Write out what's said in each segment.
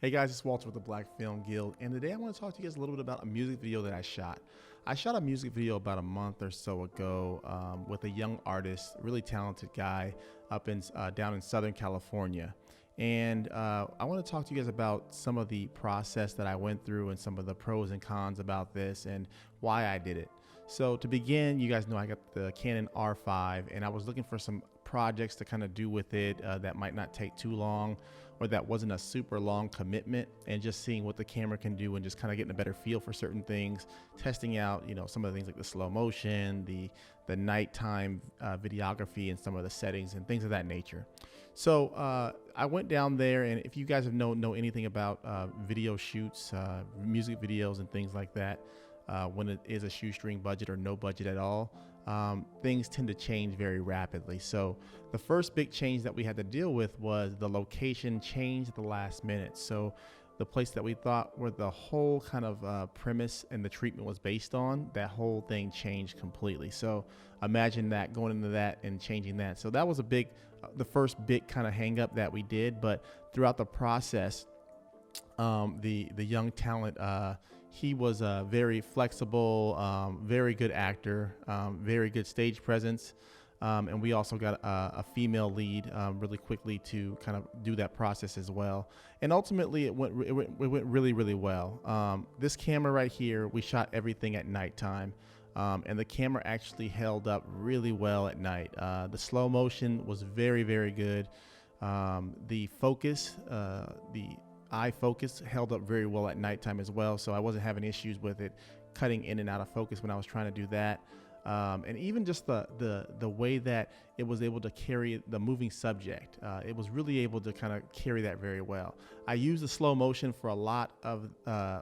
Hey guys, it's Walter with the Black Film Guild, and today I want to talk to you guys a little bit about a music video that I shot. I shot a music video about a month or so ago with a young artist, really talented guy up in down in Southern California. And I want to talk to you guys about some of the process that I went through and some of the pros and cons about this and why I did it. So to begin, you guys know I got the Canon R5, and I was looking for some projects to kind of do with it that might not take too long, or that wasn't a super long commitment, and just seeing what the camera can do and just kind of getting a better feel for certain things, testing out, you know, some of the things like the slow motion, the nighttime videography, and some of the settings and things of that nature. So I went down there, and if you guys have know anything about video shoots, music videos and things like that, when it is a shoestring budget or no budget at all, things tend to change very rapidly. So the first big change that we had to deal with was the location changed at the last minute. So the place that we thought where the whole kind of premise and the treatment was based on, that whole thing changed completely. So imagine that, going into that and changing that. So that was a big, the first big kind of hang up that we did. But throughout the process, the young talent, he was a very flexible, very good actor, very good stage presence. And we also got a female lead really quickly to kind of do that process as well. And ultimately it went really, really well. This camera right here, we shot everything at nighttime. And the camera actually held up really well at night. The slow motion was very, very good. The focus, the eye focus held up very well at nighttime as well, so I wasn't having issues with it cutting in and out of focus when I was trying to do that. And even just the way that it was able to carry the moving subject, it was really able to kind of carry that very well. I used the slow motion for a lot of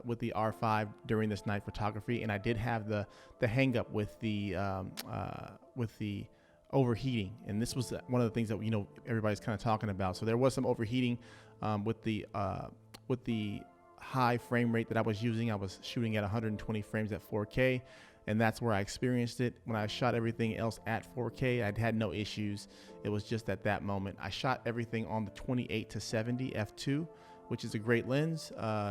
with the R5 during this night photography, and I did have the hang up with the overheating, and this was one of the things that, you know, everybody's kind of talking about. So there was some overheating with the high frame rate that I was using. I was shooting at 120 frames at 4K, and that's where I experienced it. When I shot everything else at 4K, I'd had no issues. It was just at that moment. I shot everything on the 28-70 f2, which is a great lens.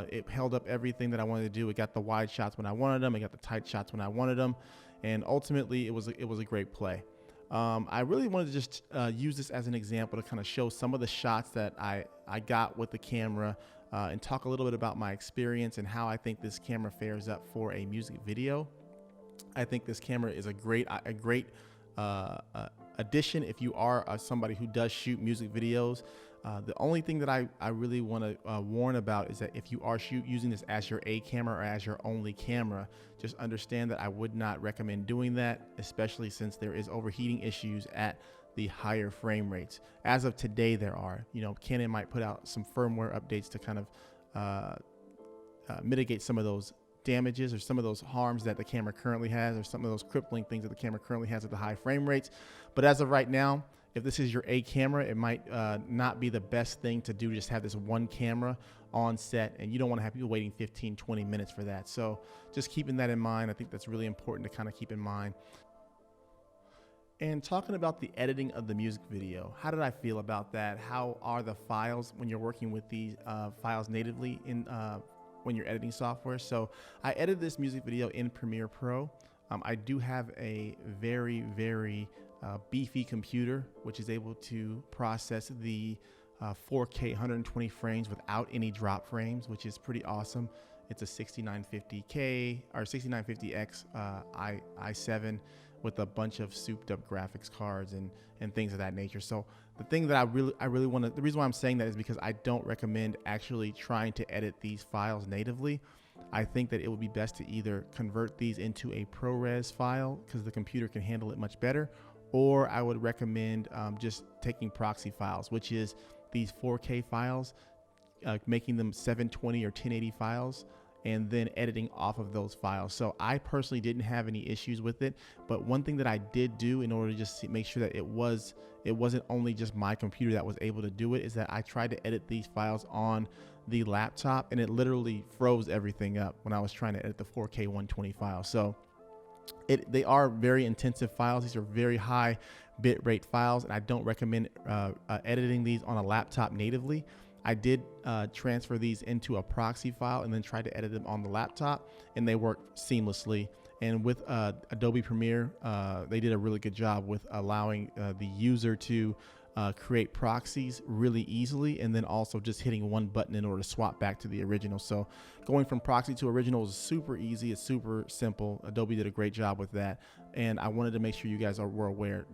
It held up everything that I wanted to do. It got the wide shots when I wanted them. It got the tight shots when I wanted them, and ultimately it was a great play. I really wanted to just use this as an example to kind of show some of the shots that I got with the camera, and talk a little bit about my experience and how I think this camera fares up for a music video. I think this camera is a great addition if you are somebody who does shoot music videos. The only thing that I really want to warn about is that if you are using this as your A camera or as your only camera, just understand that I would not recommend doing that, especially since there is overheating issues at the higher frame rates. As of today, there are. You know, Canon might put out some firmware updates to kind of mitigate some of those damages or some of those harms that the camera currently has, or some of those crippling things that the camera currently has at the high frame rates. But as of right now, if this is your A camera, it might not be the best thing to do. Just have this one camera on set, and you don't want to have people waiting 15-20 minutes for that. So just keeping that in mind, I think that's really important to kind of keep in mind. And talking about the editing of the music video, how did I feel about that? How are the files when you're working with these files natively in when you're editing software? So I edited this music video in Premiere Pro. I do have a very, very beefy computer, which is able to process the 4K 120 frames without any drop frames, which is pretty awesome. It's a 6950K or 6950X i7 with a bunch of souped up graphics cards and things of that nature. So the thing that I really want to, the reason why I'm saying that is because I don't recommend actually trying to edit these files natively. I think that it would be best to either convert these into a ProRes file, because the computer can handle it much better, or I would recommend just taking proxy files, which is these 4K files, making them 720 or 1080 files, and then editing off of those files. So I personally didn't have any issues with it, but one thing that I did do in order to just make sure that it wasn't only just my computer that was able to do it, is that I tried to edit these files on the laptop, and it literally froze everything up when I was trying to edit the 4K 120 file. So they are very intensive files. These are very high bit rate files, and I don't recommend editing these on a laptop natively. I did transfer these into a proxy file and then tried to edit them on the laptop, and they worked seamlessly. And with Adobe Premiere, they did a really good job with allowing the user to create proxies really easily, and then also just hitting one button in order to swap back to the original. So going from proxy to original is super easy. It's super simple. Adobe did a great job with that, and I wanted to make sure you guys were aware.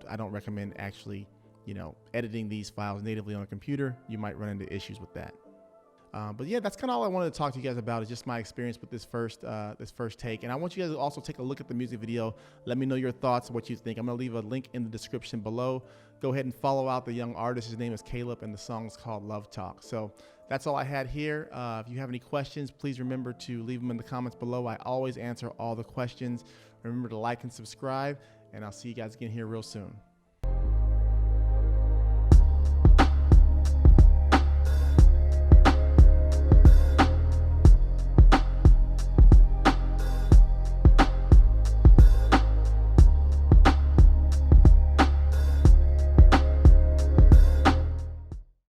I don't recommend actually, editing these files natively on a computer. You might run into issues with that. But yeah, that's kind of all I wanted to talk to you guys about, is just my experience with this first take. And I want you guys to also take a look at the music video. Let me know your thoughts, what you think. I'm going to leave a link in the description below. Go ahead and follow out the young artist. His name is Caleb, and the song is called Love Talk. So that's all I had here. If you have any questions, please remember to leave them in the comments below. I always answer all the questions. Remember to like and subscribe, and I'll see you guys again here real soon.